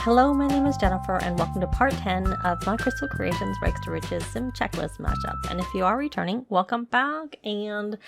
Hello, my name is Jennifer, and welcome to part 10 of my Crystal Creations Rags to Riches Sim Checklist mashup. And if you are returning, welcome back. And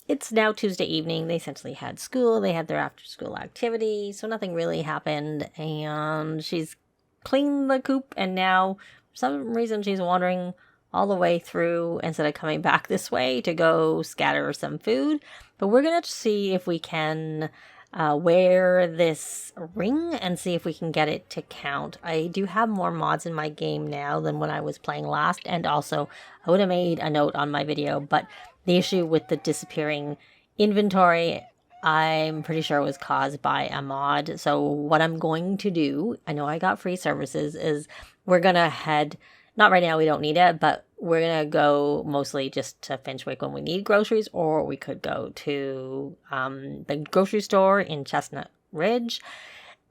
it's now Tuesday evening. They essentially had school. They had their after-school activity, so nothing really happened. And she's cleaned the coop, and now for some reason she's wandering all the way through instead of coming back this way to go scatter some food. But we're going to see if we can wear this ring and see if we can get it to count. I do have more mods in my game now than when I was playing last, and also I would have made a note on my video, but the issue with the disappearing inventory I'm pretty sure was caused by a mod. So what I'm going to do, I know I got free services, is we're gonna head, not right now, we don't need it, but we're going to go mostly just to Finchwick when we need groceries, or we could go to the grocery store in Chestnut Ridge.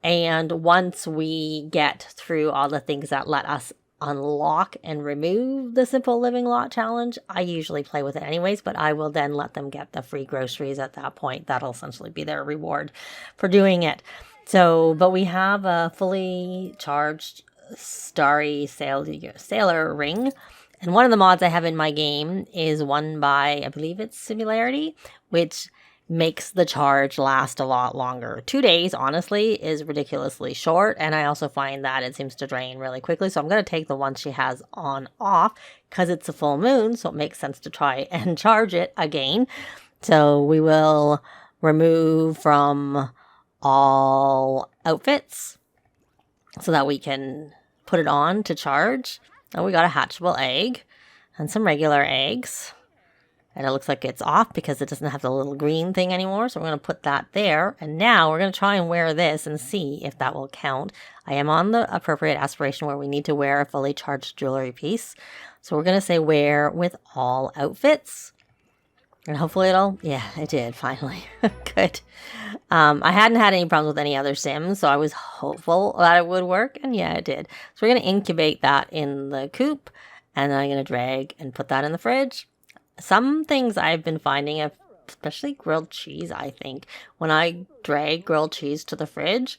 And once we get through all the things that let us unlock and remove the Simple Living Lot Challenge, I usually play with it anyways, but I will then let them get the free groceries at that point. That'll essentially be their reward for doing it. So, but we have a fully charged Starry Sailor ring. And one of the mods I have in my game is one by, I believe it's Similarity, which makes the charge last a lot longer. 2 days, honestly, is ridiculously short. And I also find that it seems to drain really quickly. So I'm going to take the one she has on off because it's a full moon. So it makes sense to try and charge it again. So we will remove from all outfits so that we can put it on to charge. Oh, we got a hatchable egg and some regular eggs. And it looks like it's off because it doesn't have the little green thing anymore. So we're going to put that there. And now we're going to try and wear this and see if that will count. I am on the appropriate aspiration where we need to wear a fully charged jewelry piece. So we're going to say wear with all outfits. And hopefully yeah, it did, finally. Good. I hadn't had any problems with any other Sims, so I was hopeful that it would work, and yeah, it did. So we're going to incubate that in the coop, and then I'm going to drag and put that in the fridge. Some things I've been finding, especially grilled cheese, I think, when I drag grilled cheese to the fridge,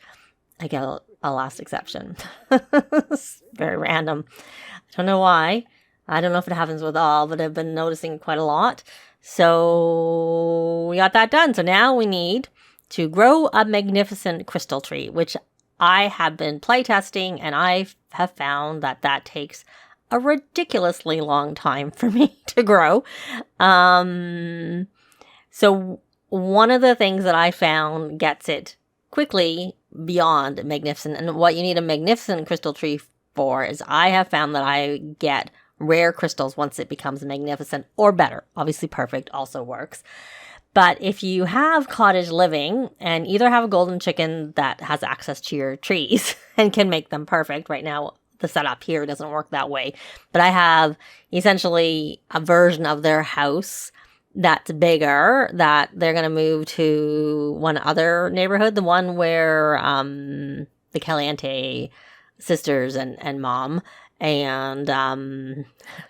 I get a last exception. It's very random. I don't know why. I don't know if it happens with all, but I've been noticing quite a lot. So we got that done. So now we need to grow a magnificent crystal tree, which I have been playtesting, and I have found that that takes a ridiculously long time for me to grow. So one of the things that I found gets it quickly beyond magnificent, and what you need a magnificent crystal tree for is I have found that I get rare crystals once it becomes magnificent or better. Obviously perfect also works. But if you have cottage living and either have a golden chicken that has access to your trees and can make them perfect, right now the setup here doesn't work that way. But I have essentially a version of their house that's bigger that they're going to move to one other neighborhood, the one where the Caliente sisters and mom and Don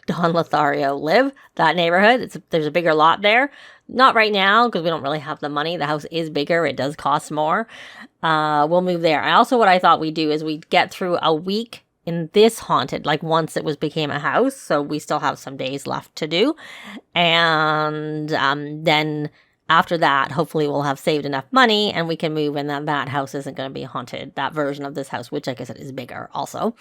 Lothario live, that neighborhood. There's a bigger lot there. Not right now because we don't really have the money. The house is bigger. It does cost more. We'll move there. And also what I thought we'd do is we'd get through a week in this haunted, like once it became a house. So we still have some days left to do. And then after that, hopefully we'll have saved enough money and we can move, and then that house isn't going to be haunted. That version of this house, which like I said is bigger also.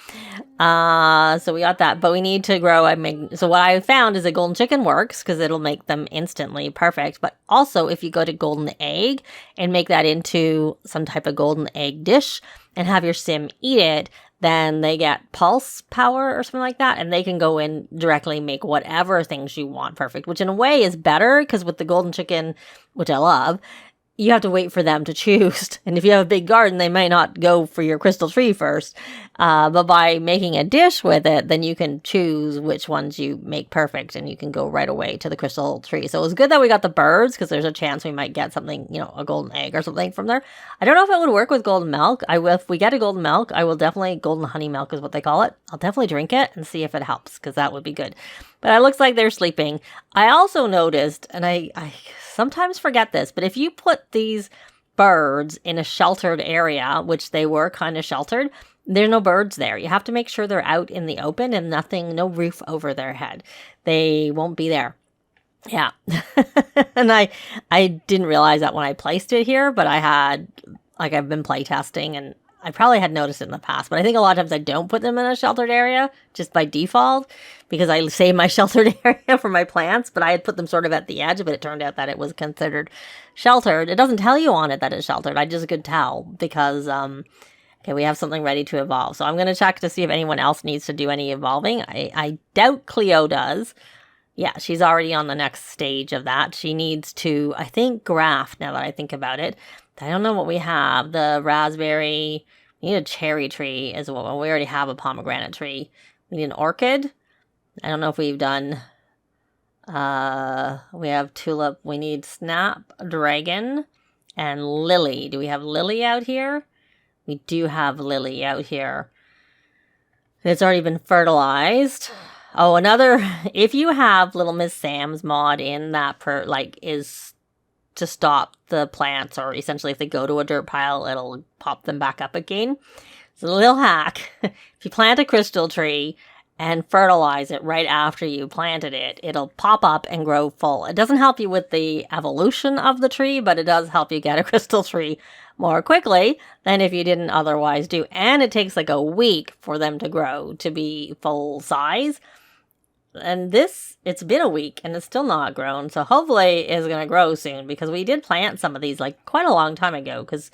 So we got that, but we need to grow. So what I found is a golden chicken works because it'll make them instantly perfect. But also if you go to golden egg and make that into some type of golden egg dish and have your sim eat it, then they get pulse power or something like that, and they can go in directly make whatever things you want perfect, which in a way is better because with the golden chicken, which I love, you have to wait for them to choose. And if you have a big garden, they might not go for your crystal tree first. But by making a dish with it, then you can choose which ones you make perfect and you can go right away to the crystal tree. So it was good that we got the birds because there's a chance we might get something, a golden egg or something from there. I don't know if it would work with golden milk. If we get a golden milk, I will definitely, golden honey milk is what they call it. I'll definitely drink it and see if it helps because that would be good. But it looks like they're sleeping. I also noticed, and I sometimes forget this, but if you put these birds in a sheltered area, which they were kind of sheltered. There's no birds there. You have to make sure they're out in the open and no roof over their head. They won't be there. Yeah. And I didn't realize that when I placed it here, but I've been playtesting, and I probably had noticed it in the past, but I think a lot of times I don't put them in a sheltered area just by default because I save my sheltered area for my plants, but I had put them sort of at the edge, but it turned out that it was considered sheltered. It doesn't tell you on it that it's sheltered. I just could tell because, okay, we have something ready to evolve. So I'm going to check to see if anyone else needs to do any evolving. I doubt Cleo does. Yeah, she's already on the next stage of that. She needs to, I think, graft now that I think about it. I don't know what we have. The raspberry, we need a cherry tree as well. We already have a pomegranate tree. We need an orchid. I don't know if we've done, we have tulip. We need snapdragon and lily. Do we have lily out here? We do have lily out here. It's already been fertilized. Oh, if you have Little Miss Sam's mod in that is to stop the plants, or essentially if they go to a dirt pile, it'll pop them back up again. So a little hack, if you plant a crystal tree and fertilize it right after you planted it, it'll pop up and grow full. It doesn't help you with the evolution of the tree, but it does help you get a crystal tree more quickly than if you didn't otherwise do. And it takes like a week for them to grow to be full size. And it's been a week and it's still not grown. So hopefully it's going to grow soon, because we did plant some of these like quite a long time ago, because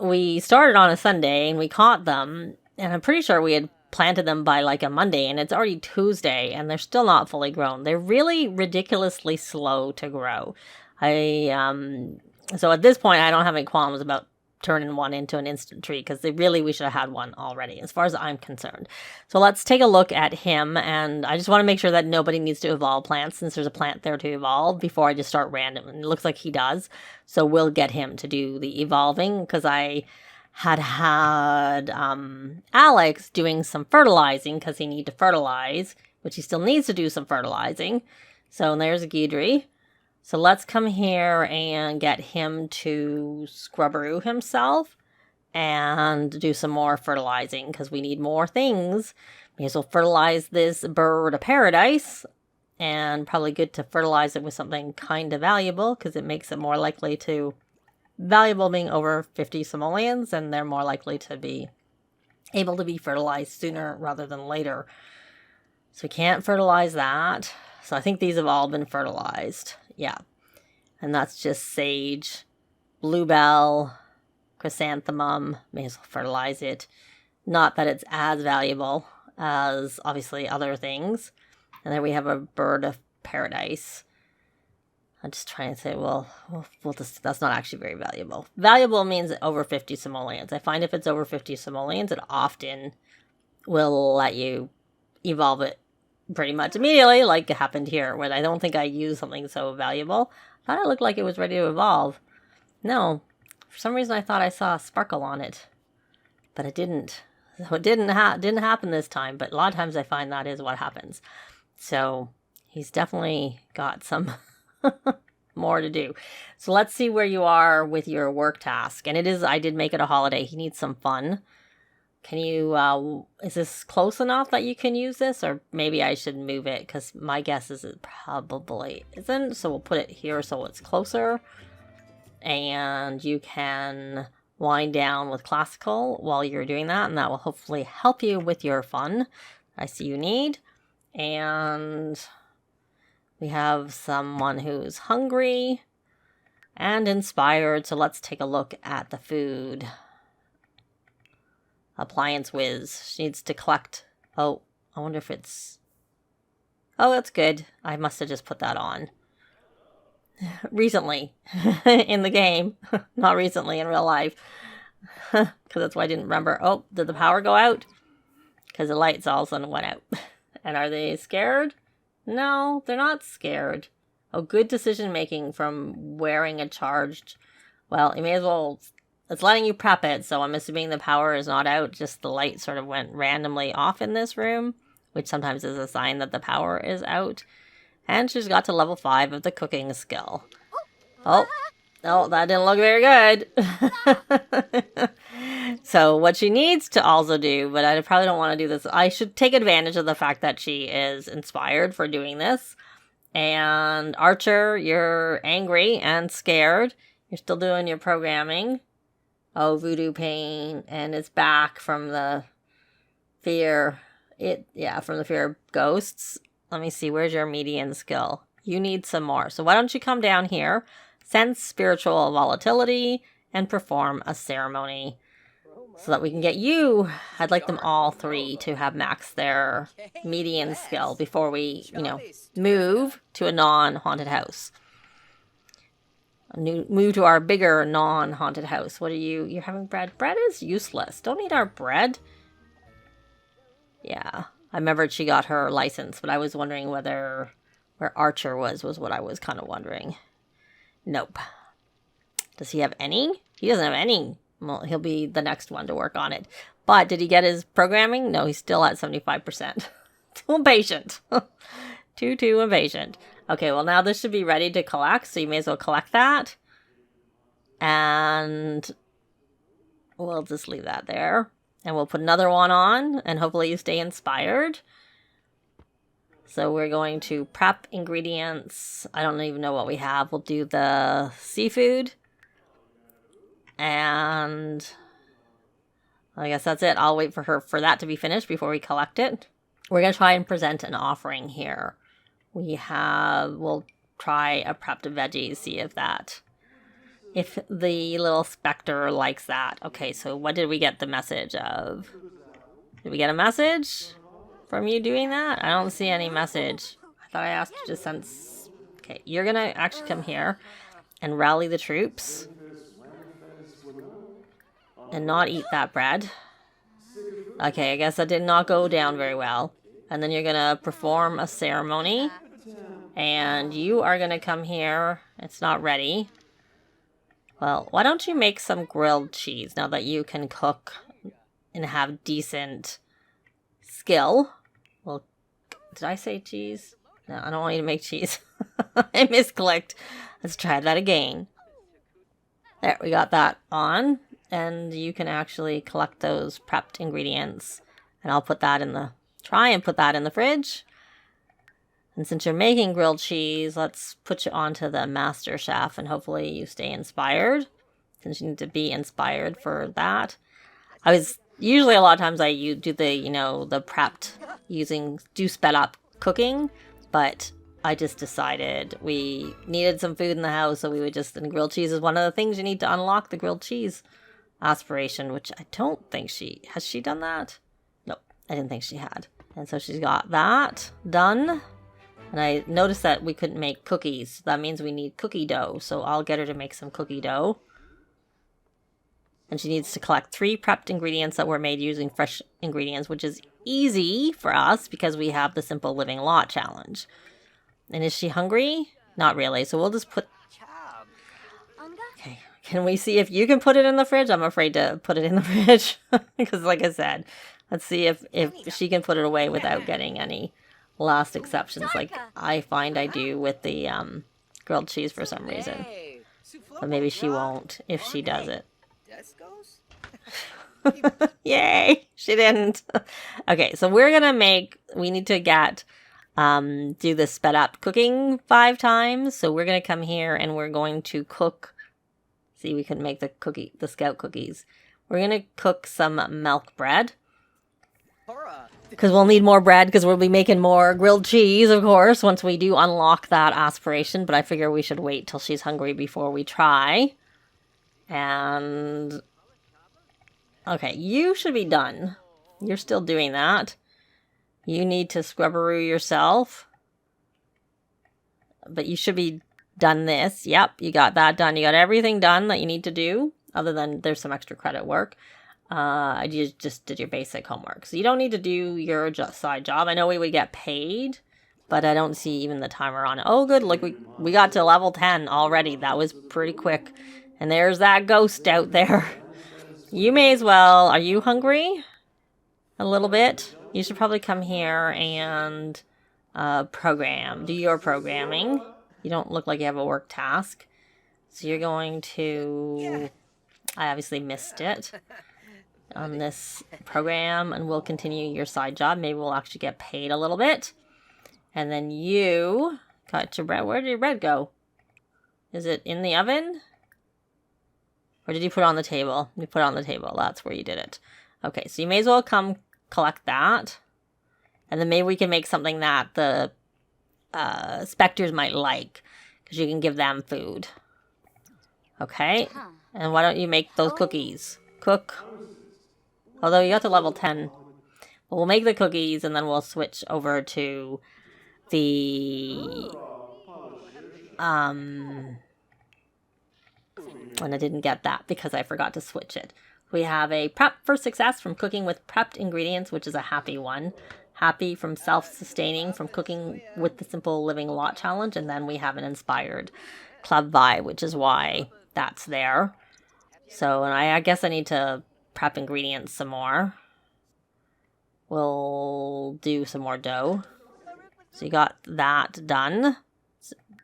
we started on a Sunday and we caught them. And I'm pretty sure we had planted them by like a Monday, and it's already Tuesday and they're still not fully grown. They're really ridiculously slow to grow. So at this point, I don't have any qualms about turning one into an instant tree, because we should have had one already, as far as I'm concerned. So let's take a look at him, and I just want to make sure that nobody needs to evolve plants, since there's a plant there to evolve, before I just start random. And it looks like he does, so we'll get him to do the evolving, because I had Alex doing some fertilizing, because he needed to fertilize, which he still needs to do some fertilizing. So there's a Guidry. So let's come here and get him to scrubberoo himself and do some more fertilizing, because we need more things. May as well fertilize this bird of paradise, and probably good to fertilize it with something kind of valuable, because it makes it more likely to, valuable being over 50 simoleons, and they're more likely to be able to be fertilized sooner rather than later. So we can't fertilize that. So I think these have all been fertilized. Yeah. And that's just sage, bluebell, chrysanthemum. May as well fertilize it. Not that it's as valuable as obviously other things. And then we have a bird of paradise. I'm just trying to say, well, that's not actually very valuable. Valuable means over 50 simoleons. I find if it's over 50 simoleons, it often will let you evolve it pretty much immediately, like it happened here, where I don't think I used something so valuable. I thought it looked like it was ready to evolve. No, for some reason I thought I saw a sparkle on it, but it didn't. So it didn't happen this time, but a lot of times I find that is what happens. So he's definitely got some more to do. So let's see where you are with your work task. And I did make it a holiday. He needs some fun. Can you, is this close enough that you can use this? Or maybe I should move it, because my guess is it probably isn't. So we'll put it here so it's closer. And you can wind down with classical while you're doing that. And that will hopefully help you with your fun I see you need. And we have someone who's hungry and inspired. So let's take a look at the food. Appliance Whiz. She needs to collect. Oh, I wonder if it's... Oh, that's good. I must have just put that on. Recently. In the game. Not recently in real life. Because that's why I didn't remember. Oh, did the power go out? Because the lights all of a sudden went out. And are they scared? No, they're not scared. Oh, good decision making from wearing a charged... Well, you may as well... It's letting you prep it, so I'm assuming the power is not out, just the light sort of went randomly off in this room, which sometimes is a sign that the power is out. And she's got to level 5 of the cooking skill. Oh, Oh, that didn't look very good. So what she needs to also do, but I probably don't want to do this. I should take advantage of the fact that she is inspired for doing this. And Archer, you're angry and scared. You're still doing your programming. Oh, voodoo pain, and it's back from the fear. From the fear of ghosts. Let me see, where's your median skill? You need some more. So why don't you come down here, sense spiritual volatility, and perform a ceremony so that we can get you. I'd like them all three to have maxed their median skill before we, move to a non-haunted house. Move to our bigger non-haunted house. What are you? You're having bread? Bread is useless. Don't eat our bread. Yeah. I remembered she got her license, but I was wondering where Archer was what I was kind of wondering. Nope. Does he have any? He doesn't have any. Well, he'll be the next one to work on it. But did he get his programming? No, he's still at 75%. Too impatient. Too impatient. Okay, well now this should be ready to collect, so you may as well collect that. And we'll just leave that there. And we'll put another one on, and hopefully you stay inspired. So we're going to prep ingredients. I don't even know what we have. We'll do the seafood. And I guess that's it. I'll wait for that to be finished before we collect it. We're going to try and present an offering here. We'll try a prepped veggies, see if the little specter likes that. Okay, so what did we get the message of? Did we get a message from you doing that? I don't see any message. I thought I asked you to sense. Okay, you're going to actually come here and rally the troops. And not eat that bread. Okay, I guess that did not go down very well. And then you're going to perform a ceremony. And you are going to come here. It's not ready. Well, why don't you make some grilled cheese now that you can cook and have decent skill? Well, did I say cheese? No, I don't want you to make cheese. I misclicked. Let's try that again. There, we got that on. And you can actually collect those prepped ingredients. And I'll put that try and put that in the fridge. And since you're making grilled cheese, let's put you onto the master chef and hopefully you stay inspired. Since you need to be inspired for that. Usually a lot of times I do the prepped do sped up cooking. But I just decided we needed some food in the house. So and grilled cheese is one of the things you need to unlock the grilled cheese aspiration, which I don't think has she done that? Nope, I didn't think she had. And so she's got that done. And I noticed that we couldn't make cookies. That means we need cookie dough. So I'll get her to make some cookie dough. And she needs to collect 3 prepped ingredients that were made using fresh ingredients, which is easy for us because we have the Simple Living Lot challenge. And is she hungry? Not really. So we'll just put... Okay. Can we see if you can put it in the fridge? I'm afraid to put it in the fridge. Because like I said, let's see if she can put it away without getting any last exceptions like I find I do with the grilled cheese for some reason. But maybe she won't if she does it. Yay! She didn't. Okay, so we need to do the sped up cooking 5 times. So we're going to come here and we're going to cook. See, we can make the scout cookies. We're going to cook some milk bread. Because we'll need more bread because we'll be making more grilled cheese, of course, once we do unlock that aspiration. But I figure we should wait till she's hungry before we try. And... okay, you should be done. You're still doing that. You need to scrubberoo yourself. But you should be done this. Yep, you got that done. You got everything done that you need to do. Other than there's some extra credit work. You just did your basic homework. So you don't need to do your side job. I know we would get paid. But I don't see even the timer on it. Oh, good. Look, we got to level 10 already. That was pretty quick. And there's that ghost out there. You may as well. Are you hungry? A little bit? You should probably come here and do your programming. You don't look like you have a work task. So you're going to... I obviously missed it on this program, and we'll continue your side job. Maybe we'll actually get paid a little bit. And then you got your bread. Where did your bread go? Is it in the oven? Or did you put it on the table? You put it on the table. That's where you did it. Okay, so you may as well come collect that. And then maybe we can make something that the specters might like, because you can give them food. Okay? And why don't you make those cookies? Cook. Although you got to level 10. But we'll make the cookies, and then we'll switch over to the... And I didn't get that because I forgot to switch it. We have a prep for success from cooking with prepped ingredients, which is a happy one. Happy from self-sustaining from cooking with the Simple Living Lot Challenge. And then we have an inspired club vibe, which is why that's there. So, and I guess I need to prep ingredients some more. We'll do some more dough. So you got that done,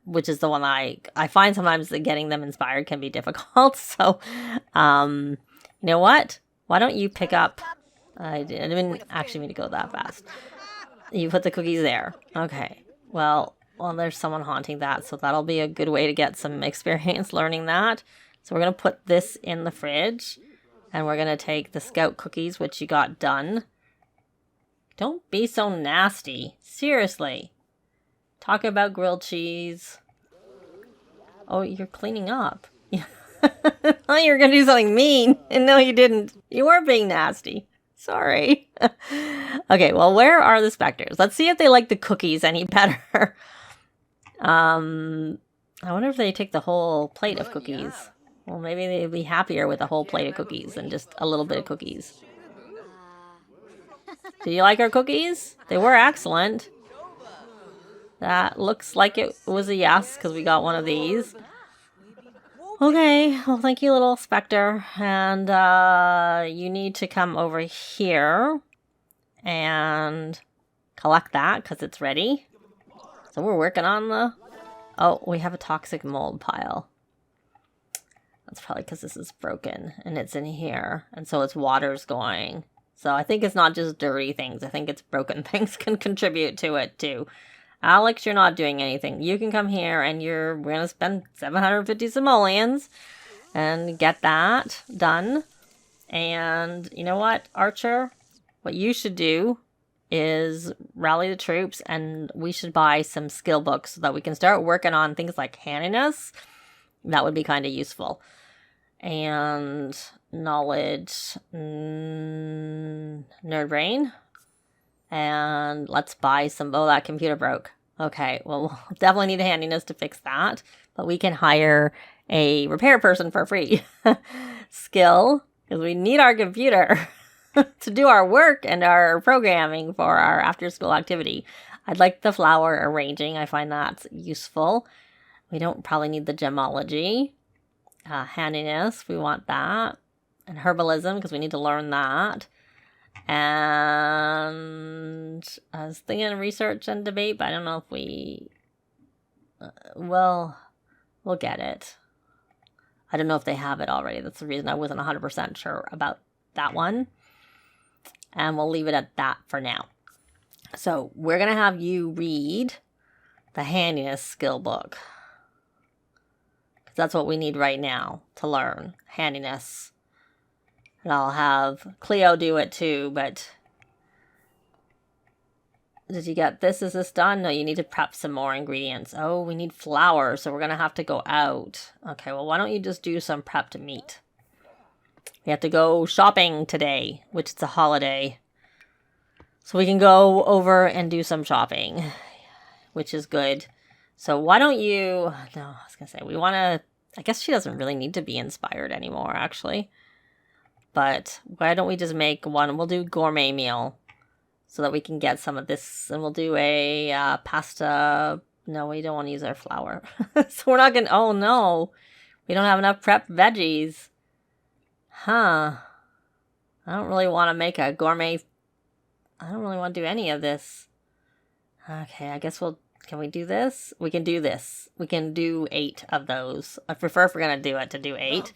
which is the one I find sometimes that getting them inspired can be difficult. So, you know what? Why don't you pick up... I didn't actually mean to go that fast. You put the cookies there. Okay. Well, there's someone haunting that, so that'll be a good way to get some experience learning that. So we're going to put this in the fridge, and we're going to take the Scout cookies, which you got done. Don't be so nasty. Seriously. Talk about grilled cheese. Oh, you're cleaning up. Oh, you were going to do something mean. And no, you didn't. You were being nasty. Sorry. Okay, well, where are the specters? Let's see if they like the cookies any better. I wonder if they take the whole plate of cookies. Well, maybe they'd be happier with a whole plate of cookies than just a little bit of cookies. Do you like our cookies? They were excellent. That looks like it was a yes, because we got one of these. Okay, well, thank you, little specter. And you need to come over here and collect that, because it's ready. So we're working on the... Oh, we have a toxic mold pile. That's probably because this is broken, and it's in here. And so its water's going. So I think it's not just dirty things. I think it's broken things can contribute to it, too. Alex, you're not doing anything. You can come here, and we're going to spend 750 simoleons and get that done. And you know what, Archer? What you should do is rally the troops, and we should buy some skill books so that we can start working on things like handiness. That would be kind of useful. And knowledge, nerd brain. And let's buy some... Oh, that computer broke. Okay, well, we'll definitely need a handiness to fix that. But we can hire a repair person for free. Skill, because we need our computer to do our work and our programming for our after-school activity. I'd like the flower arranging. I find that's useful. We don't probably need the gemology. Handiness, we want that. And herbalism, because we need to learn that. And I was thinking research and debate, but I don't know if we... well, we'll get it. I don't know if they have it already. That's the reason I wasn't 100% sure about that one. And we'll leave it at that for now. So we're going to have you read the handiness skill book. Because that's what we need right now to learn. Handiness. And I'll have Cleo do it too, but... Did you get this? Is this done? No, you need to prep some more ingredients. Oh, we need flour, so we're going to have to go out. Okay, well, why don't you just do some prepped meat? We have to go shopping today, which is a holiday. So we can go over and do some shopping, which is good. So why don't you... No, I was going to say, we want to... I guess she doesn't really need to be inspired anymore, actually. But why don't we just make one? We'll do gourmet meal so that we can get some of this. And we'll do a pasta. No, we don't want to use our flour. So we're not going to... Oh, no. We don't have enough prepped veggies. Huh. I don't really want to make a gourmet... I don't really want to do any of this. Okay, I guess we'll Can we do this? We can do this. We can do 8 of those. I prefer if we're going to do it to do 8.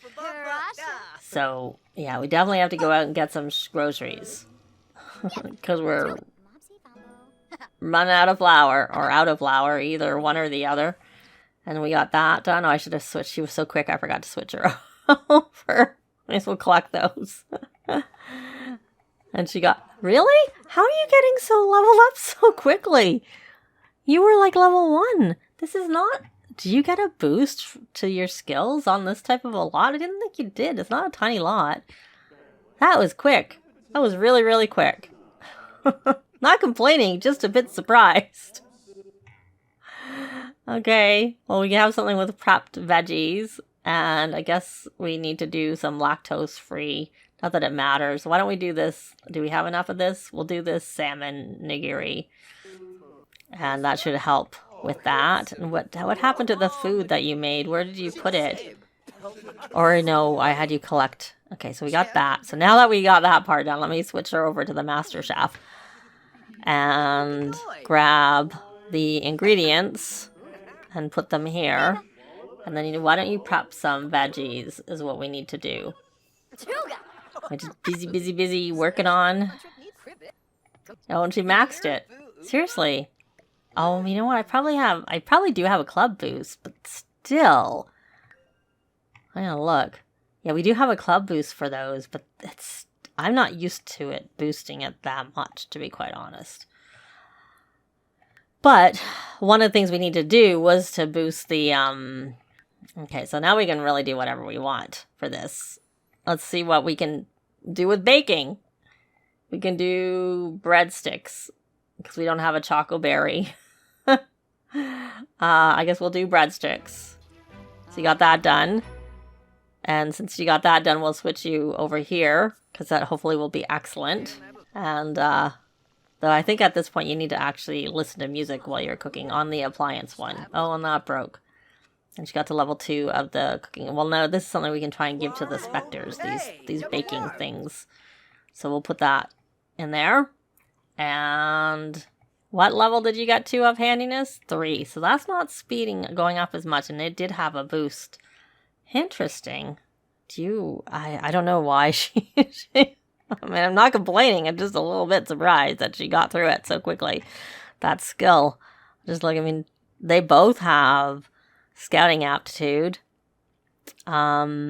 So, yeah, we definitely have to go out and get some groceries. Because we're running out of flour, or out of flour, either one or the other. And we got that done. Oh, I should have switched. She was so quick, I forgot to switch her over. Might as well collect those. And she got... Really? How are you getting so leveled up so quickly? You were like level 1. This is not... Do you get a boost to your skills on this type of a lot? I didn't think you did. It's not a tiny lot. That was quick. That was really, really quick. Not complaining, just a bit surprised. Okay, well, we have something with prepped veggies, and I guess we need to do some lactose-free. Not that it matters. Why don't we do this? Do we have enough of this? We'll do this salmon nigiri. And that should help with that. And what happened to the food that you made? Where did you put it? Or no, I had you collect. Okay, so we got that. So now that we got that part done, let me switch her over to the Master Chef. And grab the ingredients and put them here. And then why don't you prep some veggies is what we need to do. We're just busy working on. Oh, and she maxed it. Seriously. Oh, you know what? I probably do have a club boost, but still. I'm gonna look. Yeah, we do have a club boost for those, but I'm not used to it boosting it that much, to be quite honest. But one of the things we need to do was to boost the, okay, so now we can really do whatever we want for this. Let's see what we can do with baking. We can do breadsticks, because we don't have a choco berry. I guess we'll do breadsticks. So you got that done. And since you got that done, we'll switch you over here, because that hopefully will be excellent. And, though I think at this point you need to actually listen to music while you're cooking on the appliance one. Oh, and that broke. And she got to level 2 of the cooking. Well, no, this is something we can try and give to the specters, these baking things. So we'll put that in there. And what level did you get to of handiness? 3. So that's not going up as much, and it did have a boost. Interesting. I don't know why she I mean, I'm not complaining. I'm just a little bit surprised that she got through it so quickly. That skill. Just like, I mean, they both have scouting aptitude. Yeah.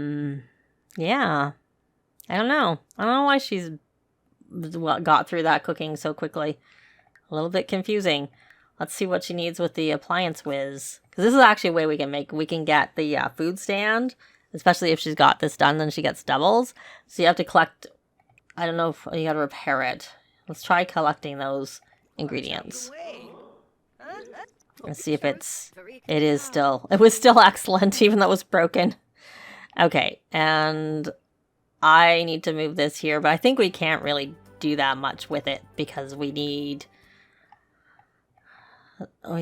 I don't know. I don't know why she's got through that cooking so quickly. A little bit confusing. Let's see what she needs with the appliance whiz. Because this is actually a way we can get the food stand. Especially if she's got this done, then she gets doubles. So you have to collect... I don't know if you gotta repair it. Let's try collecting those ingredients. Let's see if it was still excellent, even though it was broken. Okay, and I need to move this here, but I think we can't really do that much with it because we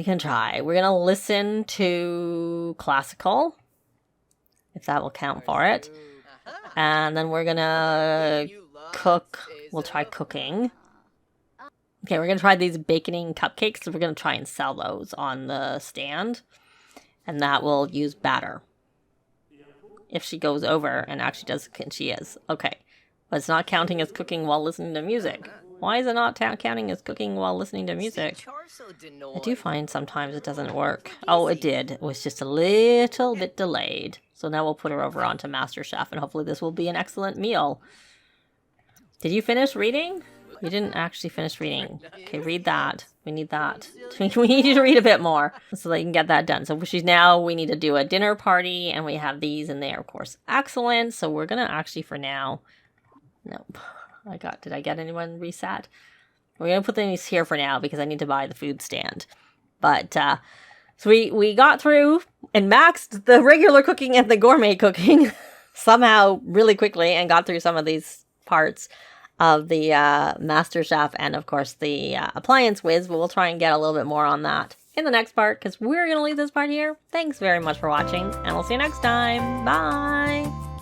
can try. We're gonna listen to classical, if that will count for it. And then we're gonna cook. We'll try cooking. Okay, we're gonna try these baconing cupcakes. So we're gonna try and sell those on the stand, and that will use batter. If she goes over and actually does, and she is okay, but it's not counting as cooking while listening to music. Why is it not counting as cooking while listening to music? I do find sometimes it doesn't work. Oh, it did. It was just a little bit delayed. So now we'll put her over onto Master Chef, and hopefully this will be an excellent meal. Did you finish reading? You didn't actually finish reading. Okay, read that. We need that. We need you to read a bit more so that you can get that done. So we need to do a dinner party, and we have these in there, of course. Excellent. So we're going to actually, for now... Nope. Did I get anyone reset? We're going to put these here for now because I need to buy the food stand. But, so we got through and maxed the regular cooking and the gourmet cooking somehow really quickly and got through some of these parts of the Master Chef and, of course, the appliance whiz. But we'll try and get a little bit more on that in the next part because we're going to leave this part here. Thanks very much for watching, and we'll see you next time. Bye!